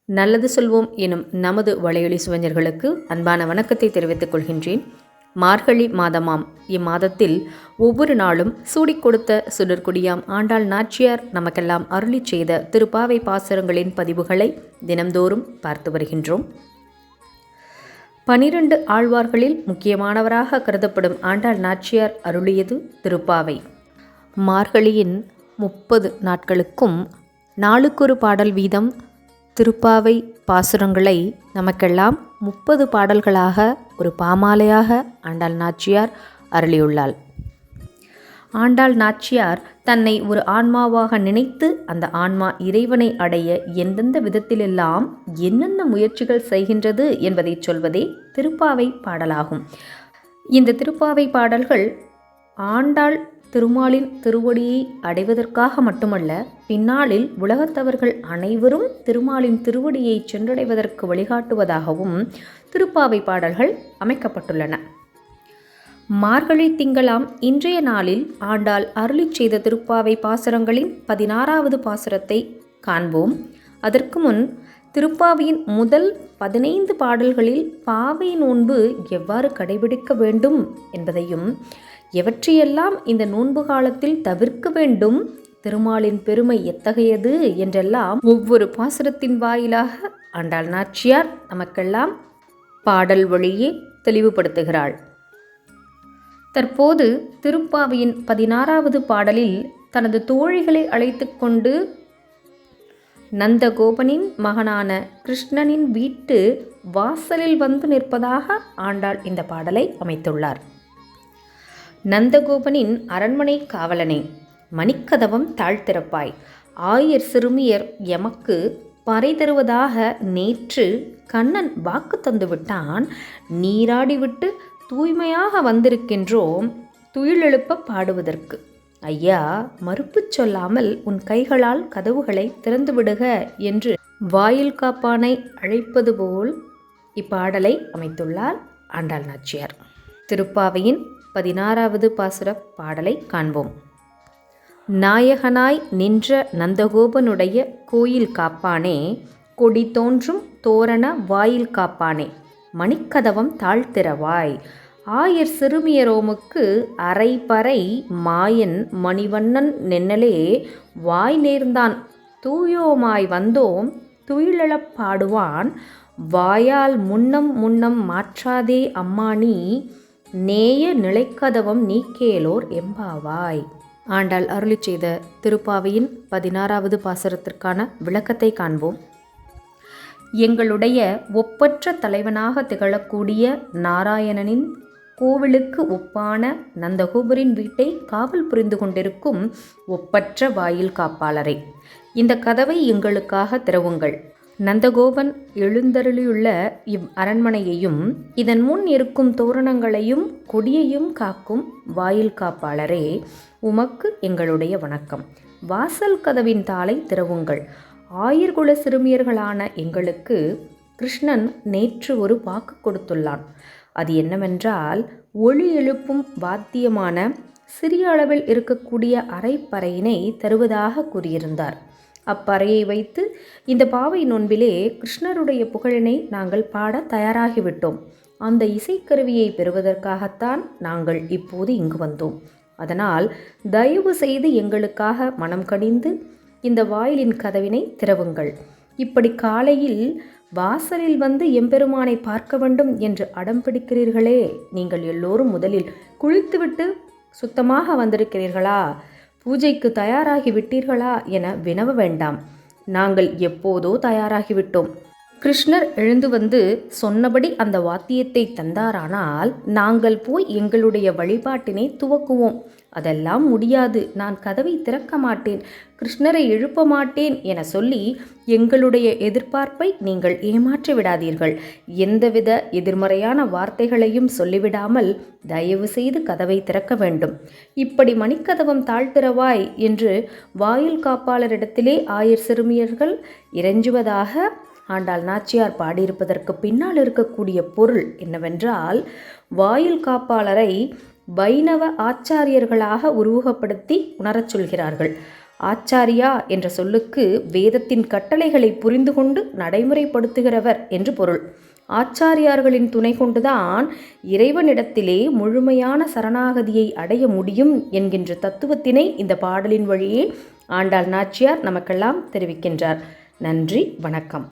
நல்லது சொல்வோம் எனும் நமது வலையொலி சுவைஞர்களுக்கு அன்பான வணக்கத்தை தெரிவித்துக் கொள்கின்றேன். மார்கழி மாதமாம் இம்மாதத்தில் ஒவ்வொரு நாளும் சூடிக் கொடுத்த சுடற்குடியாம் ஆண்டாள் நாச்சியார் நமக்கெல்லாம் அருளி செய்த திருப்பாவை பாசுரங்களின் பதிவுகளை தினம்தோறும் பார்த்து வருகின்றோம். 12 ஆழ்வார்களில் முக்கியமானவராக கருதப்படும் ஆண்டாள் நாச்சியார் அருளியது திருப்பாவை. மார்கழியின் 30 நாட்களுக்கும் நாளுக்கொரு பாடல் வீதம் திருப்பாவை பாசுரங்களை நமக்கெல்லாம் 30 பாடல்களாக ஒரு பாமாலையாக ஆண்டாள் நாச்சியார் அருளியுள்ளாள். ஆண்டாள் நாச்சியார் தன்னை ஒரு ஆன்மாவாக நினைத்து அந்த ஆன்மா இறைவனை அடைய எந்தெந்த விதத்திலெல்லாம் என்னென்ன முயற்சிகள் செய்கின்றது என்பதை சொல்வதே திருப்பாவை பாடலாகும். இந்த திருப்பாவை பாடல்கள் ஆண்டாள் திருமாலின் திருவடியை அடைவதற்காக மட்டுமல்ல, பின்னாளில் உலகத்தவர்கள் அனைவரும் திருமாலின் திருவடியை சென்றடைவதற்கு வழிகாட்டுவதாகவும் திருப்பாவை பாடல்கள் அமைக்கப்பட்டுள்ளன. மார்கழி திங்களாம் இன்றைய நாளில் ஆண்டாள் அருளிச் செய்த திருப்பாவை பாசுரங்களின் 16வது பாசுரத்தை காண்போம். அதற்கு முன் திருப்பாவையின் முதல் 15 பாடல்களில் பாவை நோன்பு எவ்வாறு கடைபிடிக்க வேண்டும் என்பதையும், எவற்றையெல்லாம் இந்த நோன்பு காலத்தில் தவிர்க்க வேண்டும், திருமாலின் பெருமை எத்தகையது என்றெல்லாம் ஒவ்வொரு பாசுரத்தின் வாயிலாக ஆண்டாள் நாச்சியார் நமக்கெல்லாம் பாடல் வழியே தெளிவுபடுத்துகிறாள். தற்போது திருப்பாவையின் 16வது பாடலில் தனது தோழிகளை அழைத்து கொண்டு நந்தகோபனின் மகனான கிருஷ்ணனின் வீட்டு வாசலில் வந்து நிற்பதாக ஆண்டாள் இந்த பாடலை அமைத்துள்ளார். நந்தகோபனின் அரண்மனை காவலனே, மணிக்கதவம் தாழ்த்திறப்பாய், ஆயர் சிறுமியர் எமக்கு பறை தருவதாக நேற்று கண்ணன் வாக்கு தந்து விட்டான். நீராடிவிட்டு தூய்மையாக வந்திருக்கின்றோம் துயிலெழுப்ப பாடுவதற்கு. ஐயா, மறுப்பு சொல்லாமல் உன் கைகளால் கதவுகளை திறந்துவிடுக என்று வாயில் காப்பானை அழைப்பது போல் இப்பாடலை அமைத்துள்ளார் ஆண்டாள் நாச்சியார். திருப்பாவையின் 16வது பாசுர பாடலை காண்போம். நாயகனாய் நின்ற நந்தகோபனுடைய கோயில் காப்பானே, கொடி தோன்றும் தோரண வாயில் காப்பானே, மணிக்கதவம் தாழ்த்திறவாய், ஆயர் சிறுமியரோமுக்கு அரைபறை மாயன் மணிவண்ணன் நென்னலே, வாய் நேர்ந்தான் தூயோமாய் வந்தோம் துயிலெழப் பாடுவான், வாயால் முன்னம் முன்னம் மாற்றாதே அம்மானி, நேய நிலைக்கதவம் நீக்கேலோர் எம்பாவாய். ஆண்டாள் அருளி செய்த திருப்பாவையின் 16வது பாசுரத்திற்கான விளக்கத்தை காண்போம். எங்களுடைய ஒப்பற்ற தலைவனாக திகழக்கூடிய நாராயணனின் கோவிலுக்கு ஒப்பான நந்தகோபரின் வீட்டை காவல் புரிந்து கொண்டிருக்கும் ஒப்பற்ற வாயில் காப்பாளரை, இந்த கதவை எங்களுக்காக திறவுங்கள். நந்தகோபன் எழுந்தருளியுள்ள இவ் அரண்மனையையும் இதன் முன் இருக்கும் தோரணங்களையும் கொடியையும் காக்கும் வாயில் காப்பாளரே, உமக்கு எங்களுடைய வணக்கம். வாசல் கதவின் தாளை திறவுங்கள். ஆயர்குல சிறுமியர்களான எங்களுக்கு கிருஷ்ணன் நேற்று ஒரு வாக்கு கொடுத்துள்ளான். அது என்னவென்றால், ஒளி எழுப்பும் வாத்தியமான சிறிய அளவில் இருக்கக்கூடிய அரைப்பறையினை தருவதாக கூறியிருந்தார். அப்பறையை வைத்து இந்த பாவை நோன்பிலே கிருஷ்ணருடைய புகழினை நாங்கள் பாட தயாராகிவிட்டோம். அந்த இசைக்கருவியை பெறுவதற்காகத்தான் நாங்கள் இப்போது இங்கு வந்தோம். அதனால் தயவு செய்து எங்களுக்காக மனம் கனிந்து இந்த வாயிலின் கதவினை திறவுங்கள். இப்படி காலையில் வாசலில் வந்து எம்பெருமானை பார்க்க வேண்டும் என்று அடம் பிடிக்கிறீர்களே, நீங்கள் எல்லோரும் முதலில் குளித்துவிட்டு சுத்தமாக வந்திருக்கிறீர்களா, பூஜைக்கு தயாராகி விட்டீர்களா என வினவ வேண்டாம். நாங்கள் எப்போதோ தயாராகிவிட்டோம். கிருஷ்ணர் எழுந்து வந்து சொன்னபடி அந்த வாத்தியத்தை தந்தாரானால் நாங்கள் போய் எங்களுடைய வழிபாட்டினை துவக்குவோம். அதெல்லாம் முடியாது, நான் கதவை திறக்க மாட்டேன், கிருஷ்ணரை எழுப்ப மாட்டேன் என சொல்லி எங்களுடைய எதிர்பார்ப்பை நீங்கள் ஏமாற்றி விடாதீர்கள். எந்தவித எதிர்மறையான வார்த்தைகளையும் சொல்லிவிடாமல் தயவு செய்து கதவை திறக்க வேண்டும். இப்படி மணிக்கதவம் தாழ்த்திறவாய் என்று வாயில் காப்பாளரிடத்திலே ஆயர் சிறுமியர்கள் இறைஞ்சுவதாக ஆண்டாள் நாச்சியார் பாடியிருப்பதற்கு பின்னால் இருக்கக்கூடிய பொருள் என்னவென்றால், வாயில் காப்பாளரை வைணவ ஆச்சாரியர்களாக உருவகப்படுத்தி உணரச் சொல்கிறார்கள். ஆச்சாரியா என்ற சொல்லுக்கு வேதத்தின் கட்டளைகளை புரிந்து கொண்டு நடைமுறைப்படுத்துகிறவர் என்று பொருள். ஆச்சாரியார்களின் துணை கொண்டுதான் இறைவனிடத்திலே முழுமையான சரணாகதியை அடைய முடியும் என்கின்ற தத்துவத்தினை இந்த பாடலின் வழியே ஆண்டாள் நாச்சியார் நமக்கெல்லாம் தெரிவிக்கின்றார். நன்றி, வணக்கம்.